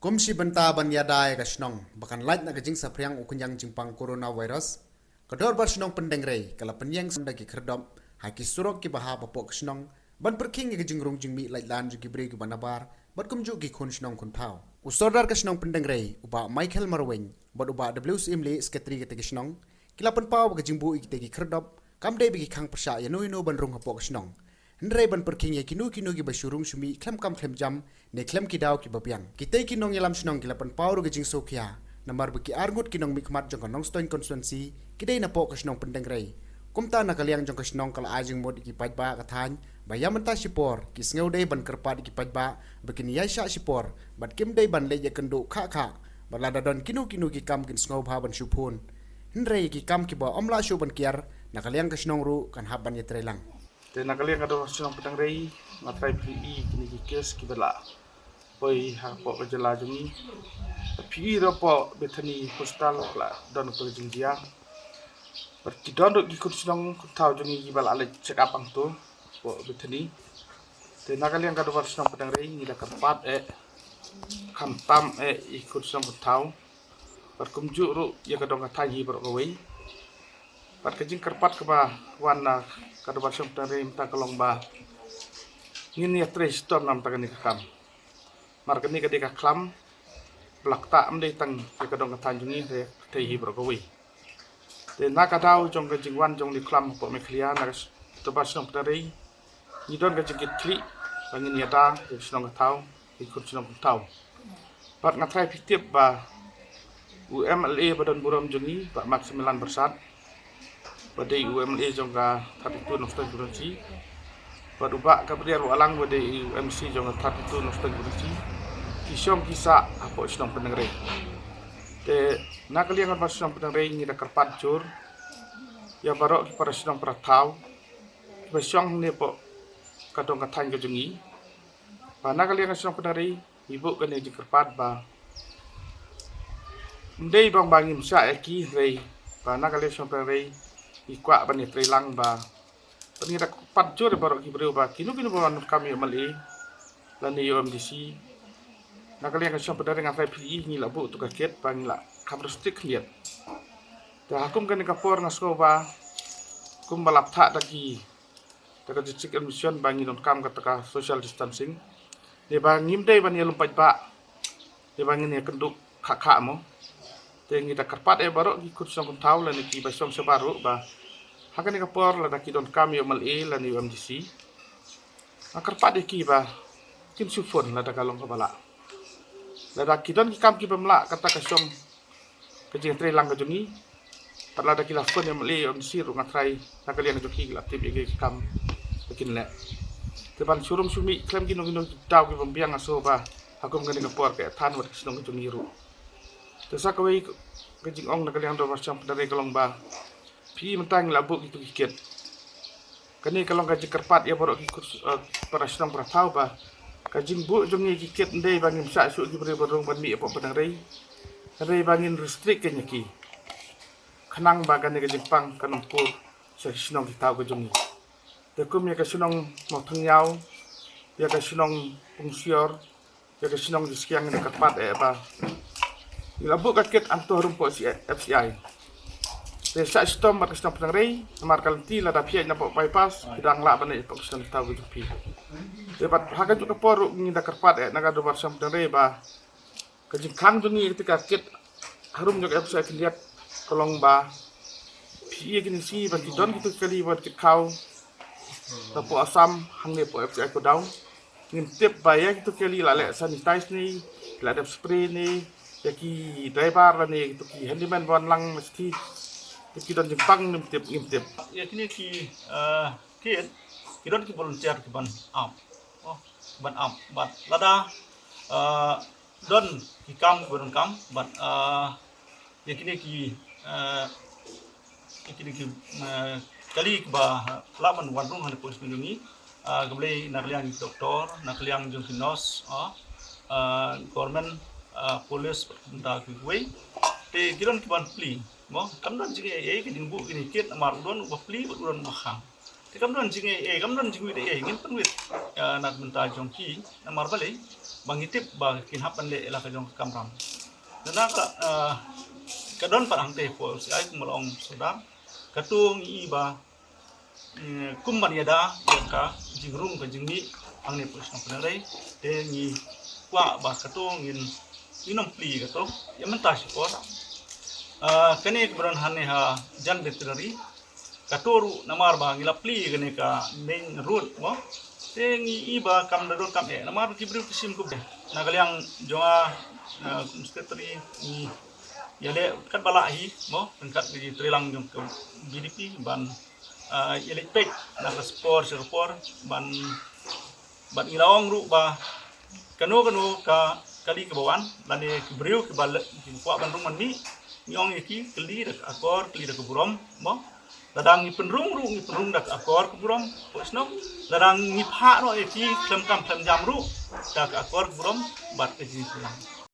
Kumsi benta ban yadai ka Shnong bakan Laitlan ka jing sapriang ukunyang jingpang coronavirus. Kador bar Shnong Pyndengrei kala Pynïeng sanda ki Khyrdop haki surok ki baha papok Shnong ban Pyrkhing ki jing Rung jing mi Laitlan ki bre ki banabar bat kumju ki khun Shnong kun thau. Usordar ka Shnong Pyndengrei uba Michael Marweng bat uba WSM le sekretari ki Shnong kila pan pau ka jingbu ki Khyrdop kam dei bi ki khang persya ya no ban Rung hapok Shnong. Hendrai ban Pyrkhing ya kinu ki basurung sumi klem kam klem jam ne klem ki daw ki babiang kitay kinong yalam Shnong kila pan pauru gajing sokya namar baki argut kinong mikmat jong kanong stoin constituency kiday na po ka Shnong Pyndengrei kumta na kaliang jong ka Shnong kala ajing mod ki pajba kathan bayaman ta sipor ki sngew day ban kerpat ki pajba bakin yaisha sipor bat kim day ban leje kendo kha balada don kinu ki kam kin sngew bha ban supun Hendrai ki kam ki ba omla shu ban kiar na kaliang ka Shnong ru kan haban yetrelang. Dan nakalian kado Shnong Pyndengrei matrai PI kini kes kibala poi ha po kejala jumi PI ropo betani postal la don ko jinjia berki don do ikut Shnong tau jumi kibala ale check up ang tu po betani dan nakalian kado Shnong Pyndengrei ni la kerpat kamtam ikut Shnong tau berkumju ru ya kado ngatai berkawai pat kejing kerpat keba wana kada Shnong Pyndengrei minta kolong ba ngini atre storm nam tagani kakam markani kadika klam blakta amde tang kadong katanjungi re tei brokowi de nakadau jong kejing wan jong li klam po meklia na kada Shnong Pyndengrei ni don kejing kitri bangin yata Shnong tau ikut Shnong tau pat ngatrai pitip ba UMLA badan buram jungi ba mak 9 bersat badai UMLA jongga 32 nostal kurunci badubak kabriar walang badai UMC jongga 32 nostal kurunci kisyong kisa apo Shnong Pyndengrei te nakaliang ba Shnong Pyndengrei ni dakarpat jur ya barok para Shnong pratau basyong ne po kadong katang kajungi pa nakaliang Shnong Pyndengrei ibu kan ni karpat ba ndai bang bangim sa eki rei pa nakaliang Shnong Pyndengrei ikwa bani trilang ba pengira pat jor barok ki breu ba kinu ba kami mali lani UMDC nakali ka Shnong Pyndengrei ngai PI ni labu tu kaket pa ni la kamrustik liat ta hakum kan ka por ngasko ba kum balap tha daki taka district admission bangi non kam ka social distancing de ba ngim dei ban yelum pajba de bangin ya kenduk kha mo tengi ta karpat barok ki kur Shnong tau lani ki ba Shnong sebaru ba hakan ka por la daki don kami UMLA lani UMDC akarpat de ki ba kim sufon la dakalong kabala la daki don ki kam ki bamla kata ka Shnong kejing tre lang kajungi parla daki la fon UMLA UMDC ru ngatrai nakalian joki la tip ege kam bikin le teban surum sumi klem gino tau ki bambiang aso ba hakum ngani ka por ka than wat Shnong kajungi ru tesa kawai kejing ong nakalian do Shnong Pyndengrei kalong ba PI mentang labuk itu kikit kani kalong kajing kerpat ya borok ikut para Shnong pratau ba kajing bu jongi kikit ndai bangin sa su ki bre borong ban mi apa Pyndengrei rei bangin restrict kenya ki khanang ba kani kajing pang kanampur sa Shnong kitau ka jongi tekum ya ka Shnong mo thangyau ya ka Shnong pungsior ya ka Shnong diskiang ni kerpat ba labuk kakit anto rumpo si FCI desa storm mat Shnong Pyndengrei namar kalanti la dapia na po bypass bidang la bane po Shnong tau pi debat haga juga por ni da karpat naga do Shnong Pyndengrei ba kajing kang dungi ketika kit harum juga FCI lihat kolong ba PI kini si ban don gitu kali buat kit kau tapo asam hang ne po FCI ko down ngintip ba ya gitu kali la le sanitize ni la ada spray ni yaki driver ni gitu ki handyman ban lang mesti kita jepang ngintip ya kini ki kidon ki volunteer ki ban am ban lada don ki kam ban ya kini ki kali ba laman warung han polis melungi gamle nakliang doktor nakliang jong sinos government polis da ki we te kidon ki ban pli mo kamdan jige ye ki dingbu kini kit amar udon ba pli udon mahang kamdon jinge kamdon jingwi de ngin penwit nak menta jongki namar bale bangitip ba kin hapan le la ka jong kamram dana ka kadon parang te pol si ai kumolong sodam katung I ba kumban yada ka jingrung ka jingmi angne pus nang Pyndengrei te ngi kwa ba katung in inom pli kato yamenta sipor kene kebron hane ha jan veterinary katoru namar ba ngilapli gane ka main road mo tengi iba kam dadon kam namar kibru kisim ku nagaliang jonga sekretari ni yale kat bala hi mo pengkat di trilang jong ke BDP ban yale pek na sport ban ilawang ru ba kanu ka kali ke bawan lani kibru ke bal ki kwa ban rung man mi nyong iki keli dak akor keli dak burom mo ladang ni penrung dak akor kuburom posno ladang ni pha no eki klem kam klem jam ru dak akor kuburom bat ke ji pulang